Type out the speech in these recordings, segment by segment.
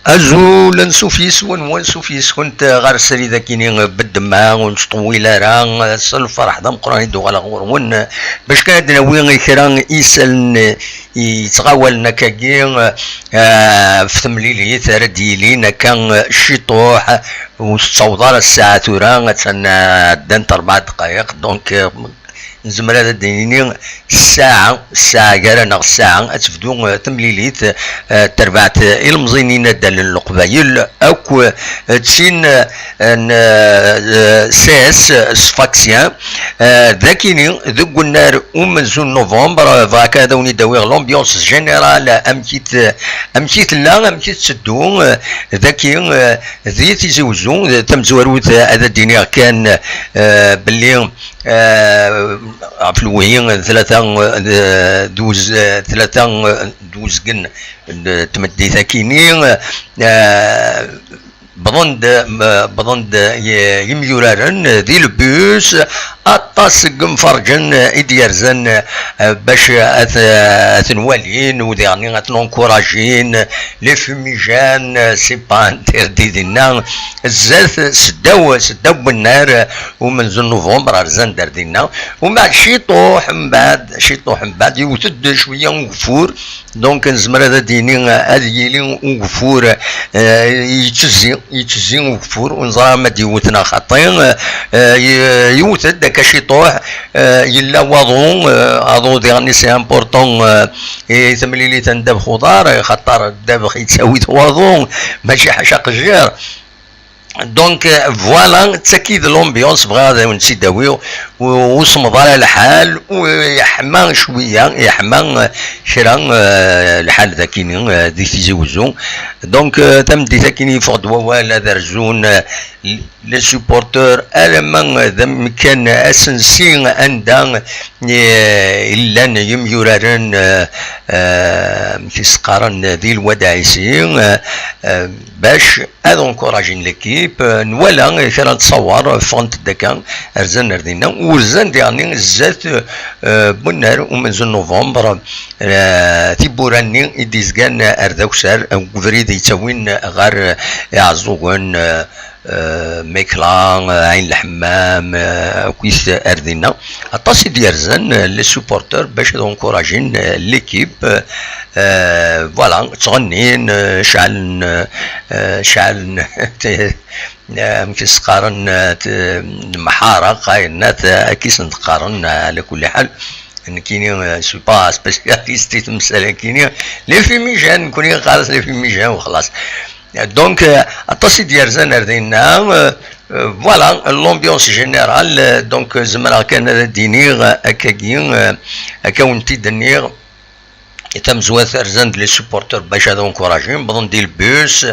أزول نسوفيس ونوان سوفيس كنت غار سري ذاكيني بالدماغ ونشطويلا راه الفرح ذا مقراني دو غالا غورون باش كان ناوي كرا يسال يتغاول نكاكي في تمليلي ثرديلي كان شطوح وتصوضار الساعة تورا تسنى دانت 4 دقائق دونك نزمر هذا دينيني الساعة قالنا الساعة تفدو تمليليت تربعت المزينين دال القبايل أو تسين ساس سفاكسيان ذاكيني ذوق النار ومنزون نوفمبر فاكا دوني داويغ لومبيونس جينيرال أمكيت لا أمكيت تسدو ذاكي ذي تيزوزو تمزوروت هذا دينير كان باللي عفلوهين دوز قن تمدي ثاكيني بضند يميورارن ذي البوس اطاس قنفرجن اديرزن باش اثنوالين وذيعني اثنونكوراجين لي فيميجان سي با انتردي دينا الزاث سداو بالنار ومنزل نوفمبر ارزان دار دينا ومن بعد شيطوح من بعد يوتد شويه وغفور دونك نزمر هذا ديني هذه لي وغفور يتزي وغفور ونزرا ما ديوتنا خاطين يوتد داك شيطوح يلا واضو ديغني سي امبورطون تمليلي تندب خضار خاطر داب يتساوي واضو ماشي حاشا قجير دونك فوالا تاكيد لومبيونس بغا هذا ونسيداويو وصمد على الحال ويحمى شويه يحمى شرا الحال ذاكيني دي تيزوزو دونك تمدي ذاكيني فوق دواوال هذا رزون لي سوبورتور المان ذم كان اسنسي عندها الا يميورارن في سقارن ذي الوداعسين باش هذا انكوراجين ليكيب نوالا كان تصور فونت داكا رزان ردينا ورزان ديالني الزات بنار ومنزل نوفمبر تيبوراني يديزكان اردوكسار فريد يتسوين غار يعزوغن ميكلان عين الحمام كويس اردينا اطاسي ديالزان لي سوبورتور باش دونكوراجين ليكيب فوالا تغنين شعل مكيس قارن محارة قاينات كيس نتقارن على كل حال كيني سو با سبيسياليستي تمثال كيني لي فيميجان كوني خالص لي فيميجان وخلاص دونك اطاسي ديالزان ردينا فوالا لومبيونس جينيرال دونك زمرا كان دينيغ اكاكين اكاونتي دنيغ تم زوات رزان لي سوبورتور باش هذا انكوراجين بضن دي البوس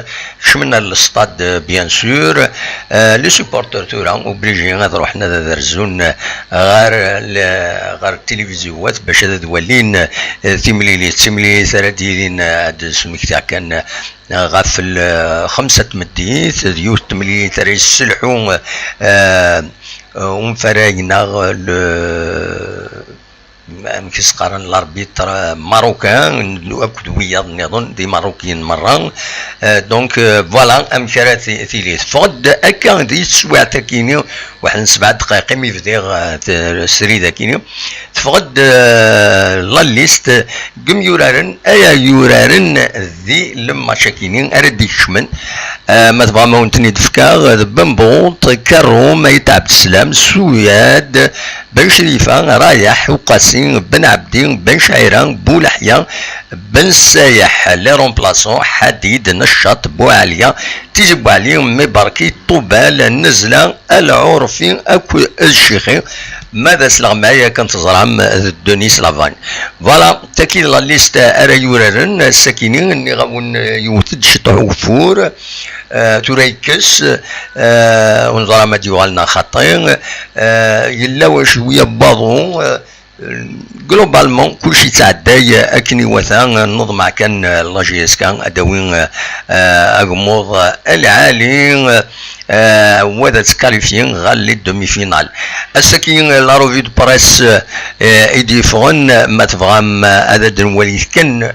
شمنا للستاد بيان سور لي سوبورتور تورا اوبليجي غاد روحنا هذا رزون غار التلفزيوات باش هذا دوالين تيملي ثلاثين هاد سميك تاع كان غافل 5 مديت ديوت تملي تري السلحو ومفراينا مكيس قارن الاربيتر ماروكان اكدويه نظن دي ماروكيين مرة دونك فوالا امكرات ثيليث فود اكا دي سوا تاكيني واحد 7 دقائق مي فديغ السري ذاكيني تفقد لا ليست قم يورارن ايا يورارن ذي لما شاكينين ارد يكشمن ما تبغى مونتني دفكا بنبوط كروم يتعب السلام سوياد بن شريفه رايح وقاسين بن عبدين بن شعيران بولحيا بن سايح لي رومبلاسون حديد نشاط بوعليا تيجي بوعليهم مباركي طوبال نزله العرفي اكو الشيخي ماذا سلغ معايا كانت زرعم دونيس لافان فوالا تاكي لا ليست ارا يورارن الساكنين اللي غاون يوتد شطح وفور تريكس ونزرع ما ديوالنا خطين يلا شويه باضو جلوبالمون كلشي تعدى اكني وثان نظم كان لا جي اس كان ادوين اغموض العالي وهذا تكاليفيين غال لي دومي فينال الساكين لا روفي دو بريس يديفون ما تفهم هذا دنولي كان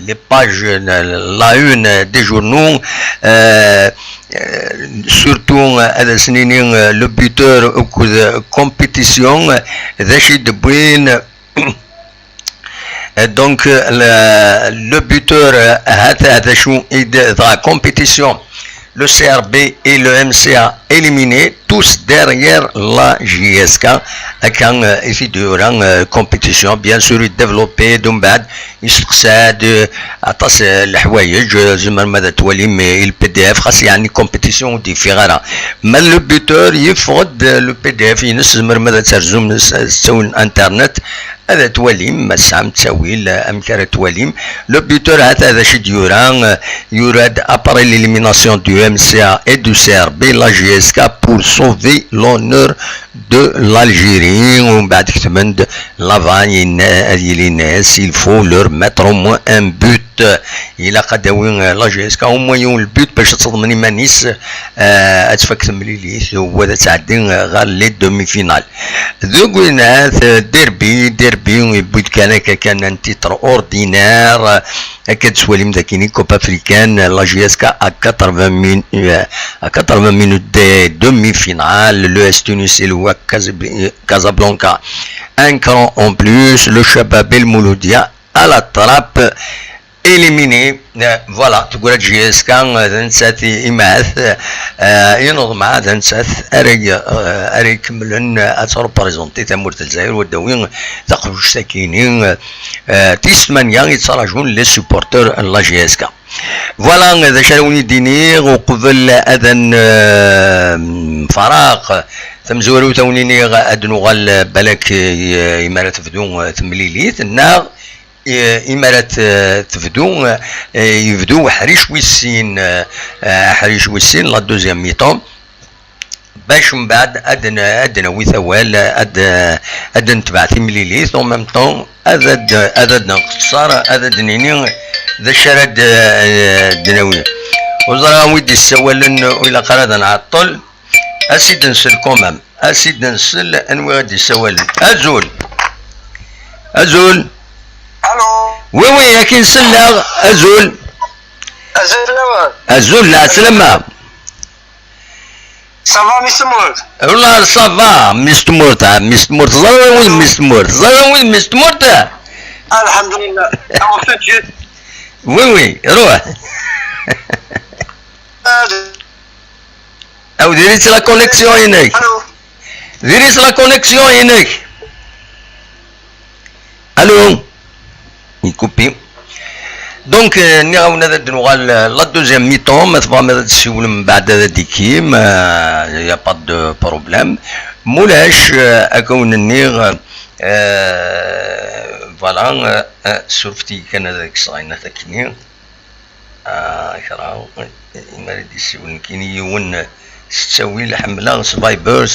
لي باج لا اون دي جورنو سورتو هذا سنينين لو بوتور كومبيتيسيون ذا شي دبوين donc le buteur هذا شو ذا compétition le CRB et le MCA éliminés tous derrière la JSK كان في دوران compétition bien sûr développé دون بعد يستقصاد عطاس الحوايج زعما ماذا تولي البي دي اف خاص يعني compétition دي في غيرها ما لو بوتور يفقد لو بي دي اف ينس ماذا ترجم تسوي الانترنت هذا تواليم ما سام تساوي امكار تواليم لو بوتور هذا شي ديوران يراد ابري ليليميناسيون دو ام سي ا اي دو سي ار بي لا جي اس كا بور سوفي لونور دو l'Algérie ومن بعد كتبند لافان هذه لي ناس il faut leur mettre au moins un but الى قداوين لا جي اس كا او موان البوت باش تصدمني مانيس اتفك تمليليث وهذا تعدين غير لي دومي فينال ذوك ناس ديربي بوت كان ان تيتر اوردينير هكا تسوالي مذاكيني كوب افريكان لا جي اس كا ا 80 minutes دي دومي فينال لو اس تونس و كازابلانكا ان كرون اون بلوس لو شباب المولوديا على الطراب éliminé voilà تقول جي اس كان ذنسات إماث ينظم مع ذنسات أري يكملن أثر بريزونتي تمورت الجزائر والدوين تقفوش ساكينين تيسمن يعني يتصرجون لي سوبورتور لا جي اس كا فوالا هذا شاوني دينير وقبل أذن فراغ تمزورو تونيني أدنو غال بالك إمارات فدون تمليليت النار إمارات تفدو يفدو حريش ويسين لا دوزيام ميطون باش من بعد أدنا وثوال أدن تبعثي مليليث و ميم طون أدنا اختصار أدنيني ذا شرد دناوي وزرا ويدي السوالن وإلا قراد نعطل أسيد نسل كومام أسيد نسل أنوي غادي السوالن أزول الو وي لكن سلا ازول لا سلامة صافا مستمورت والله صافا مستمورت ظل وين مستمورت الحمد لله وقت جيت وي روح او ديريت لا كونيكسيون هناك الو يكوبي دونك نراو هذا الدنوغال لا دوزيام ميطون ما تبغى ماذا تسول من بعد هذا ديكي ما يا با دو بروبليم مولاش اكون النيغ فوالا سورفتي كان هذاك صاينا ثاكني كراو ما ردي يسول كيني يون تساوي الحمله سفايبر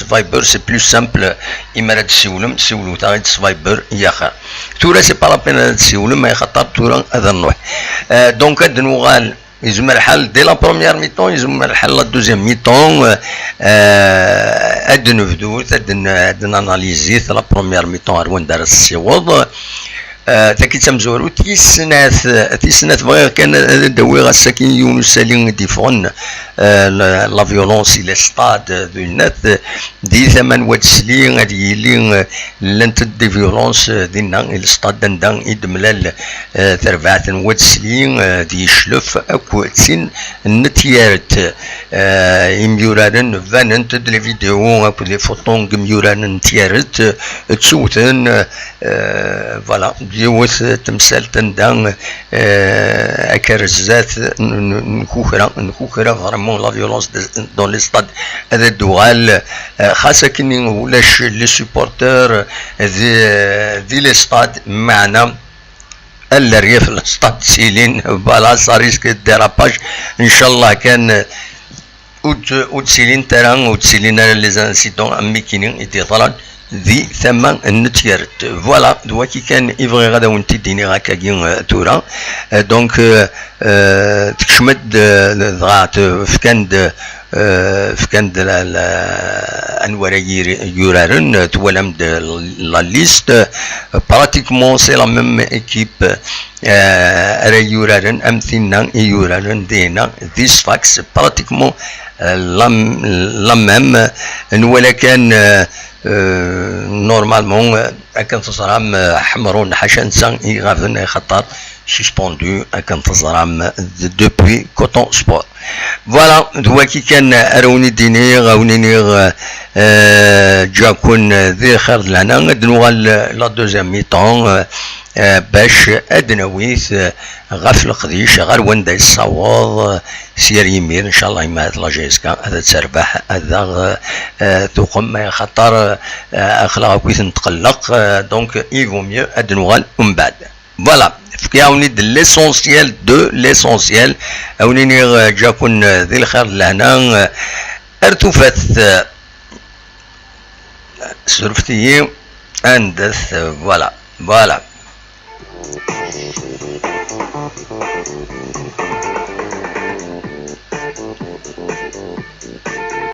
سي بلو سامبل اما راه تسولو تاع سفايبر يا خير تورا سي با لا بين تسولو ما يخطر تورا هذا النوع دونك هاد نوغال يزم الحل دي لا بروميير ميطون يزم الحل لا دوزيام ميطون اد نفدو اد اناليزي لا بروميير ميطون وين دار السيوض تاكي تمزورو تيسنات بغير كان دوي غاساكين يونس سالين ديفون لا فيولونس الى ستاد دو النات دي ثمن واتسلين غادي يلي لانت دي فيولونس دينا الستاد دندان يدملال تربعة واتسلين دي شلف اكو تسين نتيارت يميوران فاننت دي فيديو اكو دي فوتون ميوران نتيارت تشوتن فوالا ديوث تمثال تندان اكرزات نكوكرا فريمون لا فيولونس دون لي ستاد هذا الدوال خاصة كني ولاش لي سوبورتور دي لي ستاد معنا الريف الستاد سيلين فوالا ساريسك ديراباج ان شاء الله كان اوت سيلين تران اوت سيلين لي زانسيدون امي كينين يدي طلال ذي ثمان النتيارت فوالا دواكي كان يبغي غدا ونتي ديني هكاكين تورا دونك تكشمد ضغط فكاند انوار يورارن تولمد لا ليست براتيكمون سي لا ميم ايكيب راه يورارن امثلنا يورارن دينا ديس فاكس براتيكمون لا ميم ولكن نورمالمون كان تصرام حمرون حشان سان يغافن خطر سسبوندو كان تصرام دوبوي كوتون سبور فوالا دوا كي كان اروني ديني غاونيني جاكون ذي خير لنا دنوغال لا دوزيام ميطون باش ادنويث غاف القديش غير وندا يصوض سير يمير ان شاء الله يمات لا جيسكا هذا تسربح هذا تقم خطر اخلاق كويس نتقلق دونك ايفو ميو ادنوغال ومن بعد فوالا فكاوني دو ليسونسيال اونيني جاكون ذي الخير لهنا ارتفت سرفتي اندث فوالا